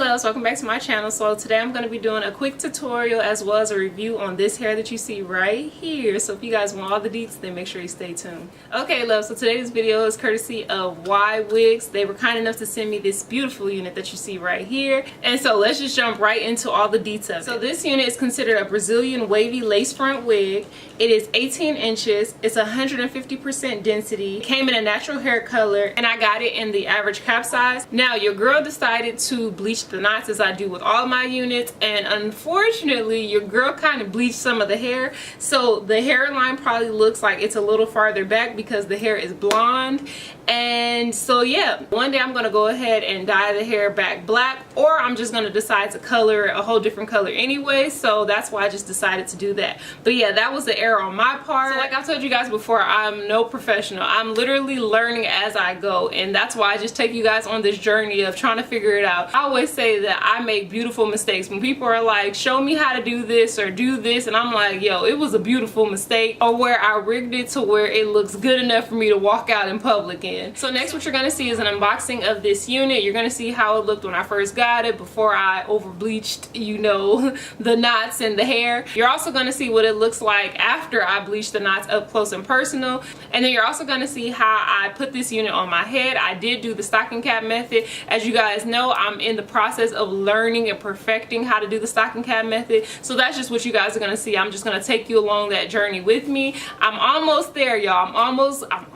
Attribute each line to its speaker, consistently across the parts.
Speaker 1: loves, welcome back to my channel. So today I'm going to be doing a quick tutorial as well as a review on this hair that you see right here. So if you guys want all the deets, then make sure you stay tuned. Okay loves, so today's video is courtesy of YWigs. They were kind enough to send me this beautiful unit that you see right here. And so let's just jump right into all the details. So this unit is considered a Brazilian wavy lace front wig. It is 18 inches. It's 150% density. Came in a natural hair color and I got it in the average cap size. Now your girl decided to bleach the knots as I do with all my units, and unfortunately your girl kind of bleached some of the hair, so the hairline probably looks like it's a little farther back because the hair is blonde. And so yeah, one day I'm gonna go ahead and dye the hair back black, or I'm just gonna decide to color it a whole different color anyway, so that's why I just decided to do that. But yeah, that was the error on my part. So like I've told you guys before, I'm no professional. I'm literally learning as I go, and that's why I just take you guys on this journey of trying to figure it out. I always say that I make beautiful mistakes. When people are like, show me how to do this or do this, and I'm like, yo, it was a beautiful mistake, or where I rigged it to where it looks good enough for me to walk out in public in. So next what you're going to see is an unboxing of this unit. You're going to see how it looked when I first got it before I over bleached, you know, the knots and the hair. You're also going to see what it looks like after I bleached the knots up close and personal. And then you're also going to see how I put this unit on my head. I did do the stocking cap method. As you guys know, I'm in the process of learning and perfecting how to do the stocking cap method. So that's just what you guys are going to see. I'm just going to take you along that journey with me. I'm almost there, y'all. I'm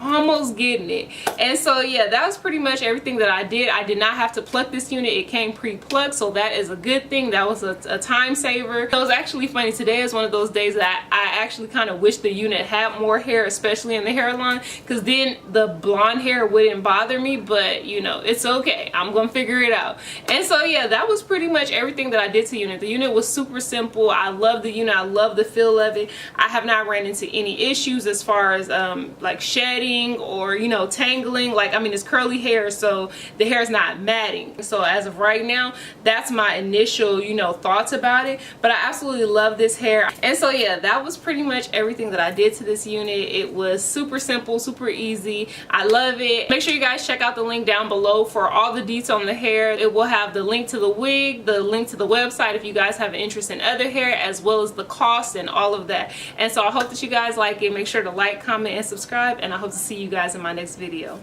Speaker 1: almost getting it. And so yeah, that was pretty much everything that I did. I did not have to pluck this unit. It came pre-plucked, so that is a good thing. That was a time saver. It was actually funny. Today is one of those days that I actually kind of wish the unit had more hair, especially in the hairline, because then the blonde hair wouldn't bother me. But you know, it's okay. I'm gonna figure it out. And so yeah, that was pretty much everything that I did to the unit. The unit was super simple. I love the unit. I love the feel of it. I have not ran into any issues as far as like shedding or, you know, tangling. Like, I mean, it's curly hair, so the hair is not matting. So as of right now, that's my initial, you know, thoughts about it. But I absolutely love this hair. And so yeah, that was pretty much everything that I did to this unit. It was super simple, super easy. I love it. Make sure you guys check out the link down below for all the deets on the hair. It will have the link to the wig, the link to the website if you guys have an interest in other hair, as well as the cost and all of that. And so I hope that you guys like it. Make sure to like, comment, and subscribe, and I hope to see you guys in my next video.